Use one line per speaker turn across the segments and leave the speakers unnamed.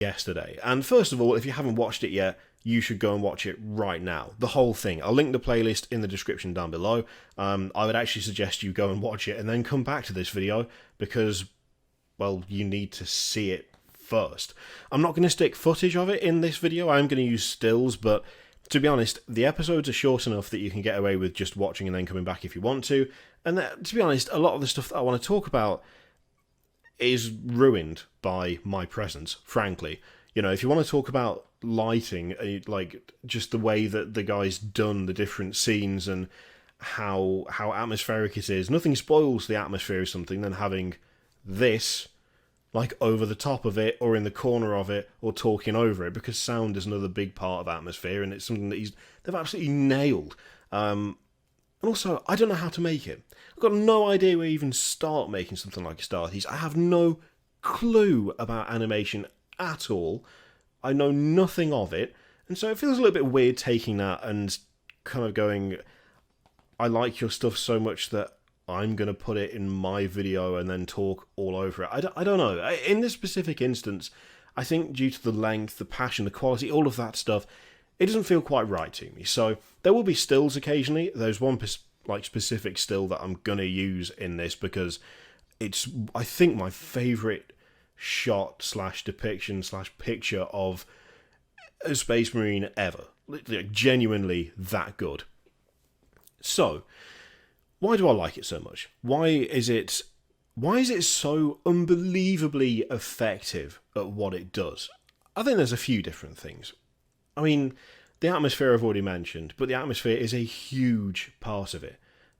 yesterday. And first of all, if you haven't watched it yet, you should go and watch it right now. The whole thing. I'll link the playlist in the description down below. I would actually suggest you go and watch it and then come back to this video because, well, you need to see it first. I'm not going to stick footage of it in this video. I'm going to use stills, but to be honest, the episodes are short enough that you can get away with just watching and then coming back if you want to. And to be honest, a lot of the stuff that I want to talk about is ruined by my presence, frankly. You know, if you want to talk about lighting, like just the way that the guy's done the different scenes and how atmospheric it is, nothing spoils the atmosphere of something than having this like over the top of it or in the corner of it or talking over it, because sound is another big part of atmosphere and it's something that they've absolutely nailed. And also, I don't know how to make it. I've got no idea where you even start making something like Astartes. I have no clue about animation at all. I know nothing of it, and so it feels a little bit weird taking that and kind of going, I like your stuff so much that I'm going to put it in my video and then talk all over it. I don't know. In this specific instance, I think due to the length, the passion, the quality, all of that stuff, it doesn't feel quite right to me. So there will be stills occasionally. There's one specific still that I'm going to use in this because it's, I think, my favourite shot / depiction / picture of a Space Marine ever. Like, genuinely that good. So, why do I like it so much? Why is it so unbelievably effective at what it does? I think there's a few different things. I mean, the atmosphere I've already mentioned, but the atmosphere is a huge part of it.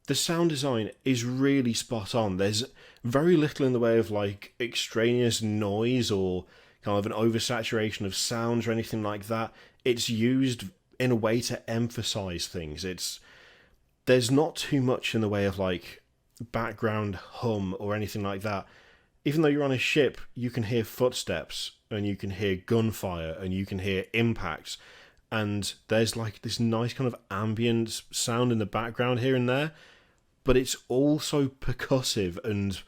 The sound design is really spot on. There's very little in the way of like extraneous noise or kind of an oversaturation of sounds or anything like that. It's used in a way to emphasize things. There's not too much in the way of like background hum or anything like that. Even though you're on a ship, you can hear footsteps and you can hear gunfire and you can hear impacts. And there's like this nice kind of ambient sound in the background here and there, but it's also percussive and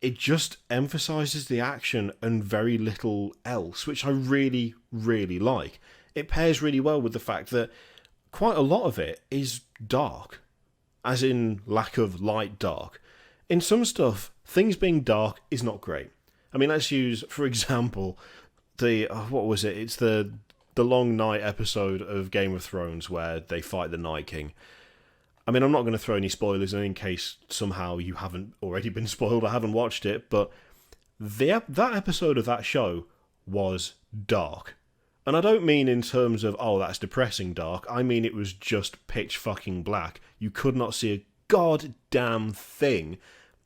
it just emphasizes the action and very little else, which I really, really like. It pairs really well with the fact that quite a lot of it is dark, as in lack of light dark. In some stuff, things being dark is not great. I mean, let's use, for example, what was it? It's the long night episode of Game of Thrones where they fight the Night King. I mean, I'm not going to throw any spoilers in case somehow you haven't already been spoiled or haven't watched it, but that episode of that show was dark. And I don't mean in terms of, oh, that's depressing dark. I mean it was just pitch fucking black. You could not see a goddamn thing.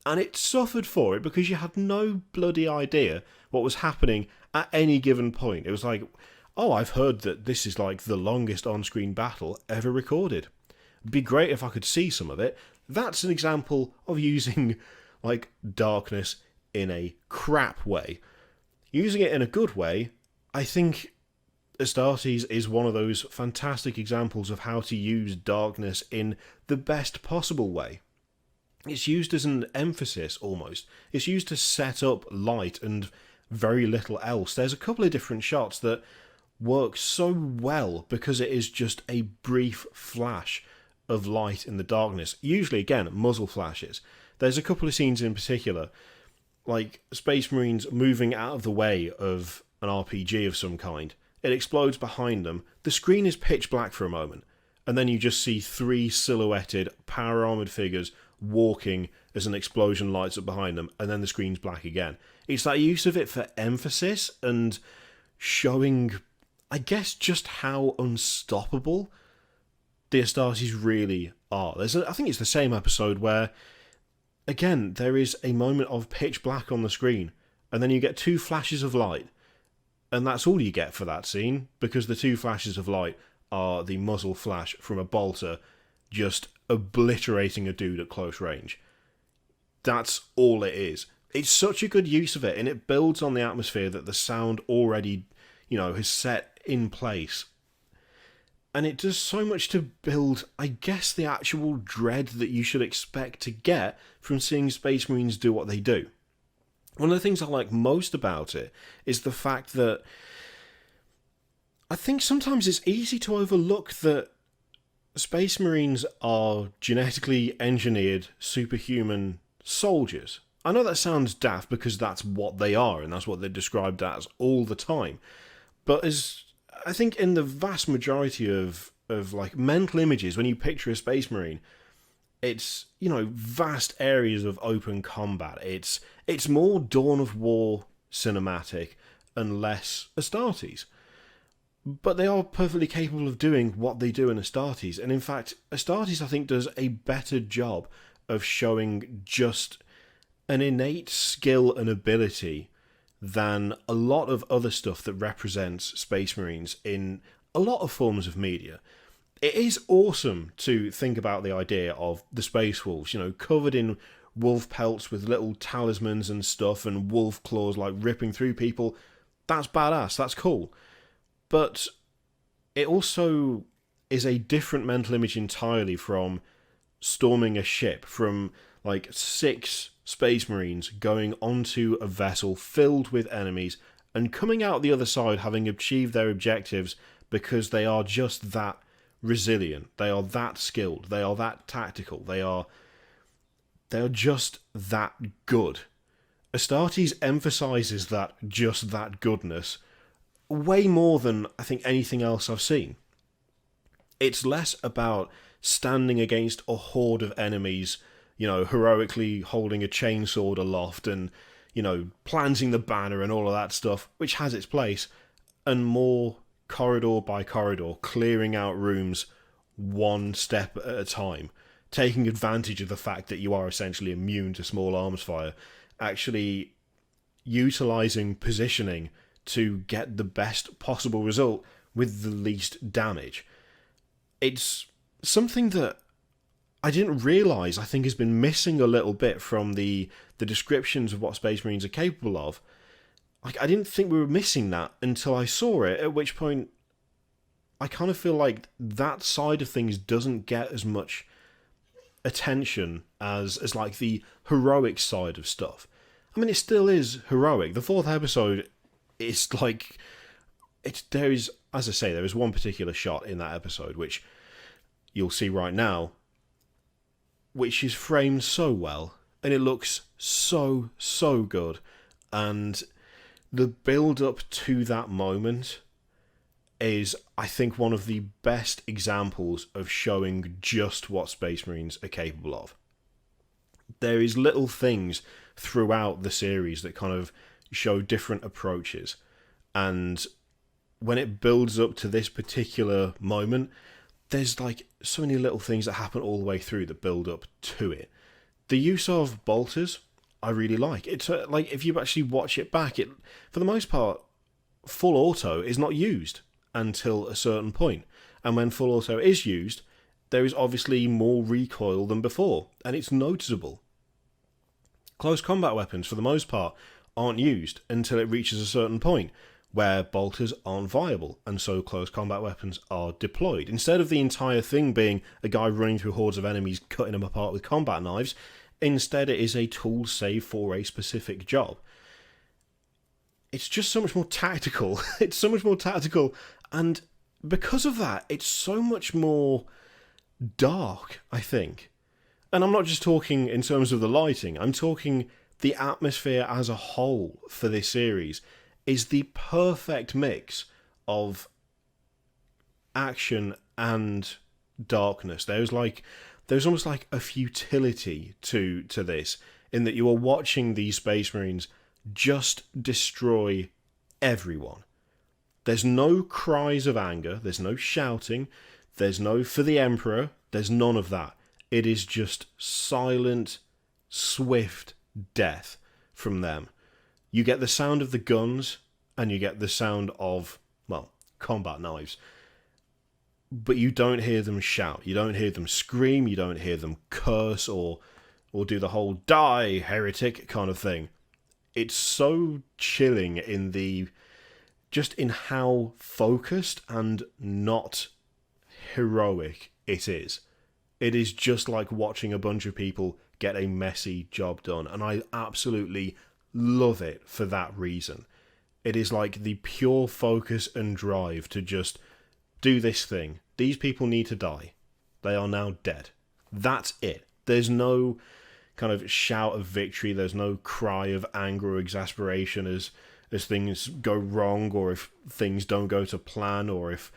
And it suffered for it because you had no bloody idea what was happening at any given point. It was like, oh, I've heard that this is like the longest on-screen battle ever recorded. It'd be great if I could see some of it. That's an example of using like darkness in a crap way. Using it in a good way, I think Astartes is one of those fantastic examples of how to use darkness in the best possible way. It's used as an emphasis, almost. It's used to set up light and very little else. There's a couple of different shots that work so well because it is just a brief flash of light in the darkness. Usually, again, muzzle flashes. There's a couple of scenes in particular, like Space Marines moving out of the way of an RPG of some kind. It explodes behind them. The screen is pitch black for a moment, and then you just see 3 silhouetted, power-armoured figures walking as an explosion lights up behind them, and then the screen's black again. It's that use of it for emphasis and showing, I guess, just how unstoppable the Astartes really are. I think it's the same episode where, again, there is a moment of pitch black on the screen, and then you get 2 flashes of light, and that's all you get for that scene, because the 2 flashes of light are the muzzle flash from a bolter just obliterating a dude at close range. That's all it is. It's such a good use of it, and it builds on the atmosphere that the sound already, has set in place. And it does so much to build, I guess, the actual dread that you should expect to get from seeing Space Marines do what they do. One of the things I like most about it is the fact that I think sometimes it's easy to overlook that Space Marines are genetically engineered superhuman soldiers. I know that sounds daft because that's what they are and that's what they're described as all the time. But as I think in the vast majority of like mental images, when you picture a Space Marine, it's, you know, vast areas of open combat. It's more Dawn of War cinematic and less Astartes. But they are perfectly capable of doing what they do in Astartes. And in fact, Astartes, I think, does a better job of showing just an innate skill and ability than a lot of other stuff that represents Space Marines in a lot of forms of media. It is awesome to think about the idea of the Space Wolves, you know, covered in wolf pelts with little talismans and stuff and wolf claws like ripping through people. That's badass, that's cool. But it also is a different mental image entirely from storming a ship, from like 6 Space Marines going onto a vessel filled with enemies and coming out the other side having achieved their objectives because they are just that resilient, they are that skilled, they are that tactical, they are just that good. Astartes emphasises that just that goodness way more than I think anything else I've seen. It's less about standing against a horde of enemies, you know, heroically holding a chainsword aloft and, you know, planting the banner and all of that stuff, which has its place, and more corridor by corridor, clearing out rooms one step at a time, taking advantage of the fact that you are essentially immune to small arms fire, actually utilising positioning to get the best possible result with the least damage. It's something that I didn't realise I think has been missing a little bit from the descriptions of what Space Marines are capable of. Like, I didn't think we were missing that until I saw it, at which point I kind of feel like that side of things doesn't get as much attention as like the heroic side of stuff. I mean, it still is heroic. The 4th episode, it's like, there is, as I say, there is one particular shot in that episode, which you'll see right now, which is framed so well, and it looks so good, and the build-up to that moment is, I think, one of the best examples of showing just what Space Marines are capable of. There is little things throughout the series that kind of show different approaches, and when it builds up to this particular moment, there's like so many little things that happen all the way through that build up to it. The use of bolters, I really like. It's like, if you actually watch it back, it, for the most part, full auto is not used until a certain point, and when full auto is used, there is obviously more recoil than before, and it's noticeable. Close combat weapons, for the most part, aren't used until it reaches a certain point, where bolters aren't viable, and so close combat weapons are deployed. Instead of the entire thing being a guy running through hordes of enemies, cutting them apart with combat knives, instead it is a tool save for a specific job. It's just so much more tactical. It's so much more tactical, and because of that, it's so much more dark, I think. And I'm not just talking in terms of the lighting, I'm talking the atmosphere as a whole for this series is the perfect mix of action and darkness. There's almost like a futility to this, in that you are watching these Space Marines just destroy everyone. There's no cries of anger, there's no shouting, there's no "for the Emperor," there's none of that. It is just silent, swift death from them. You get the sound of the guns, and you get the sound of, well, combat knives. But you don't hear them shout, you don't hear them scream, you don't hear them curse or do the whole "die, heretic" kind of thing. It's so chilling just in how focused and not heroic it is. It is just like watching a bunch of people get a messy job done, and I absolutely love it for that reason. It is like the pure focus and drive to just do this thing. These people need to die. They are now dead. That's it. There's no kind of shout of victory. There's no cry of anger or exasperation as things go wrong, or if things don't go to plan, or if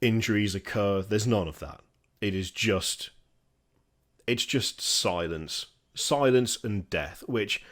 injuries occur. There's none of that. It's just silence and death, which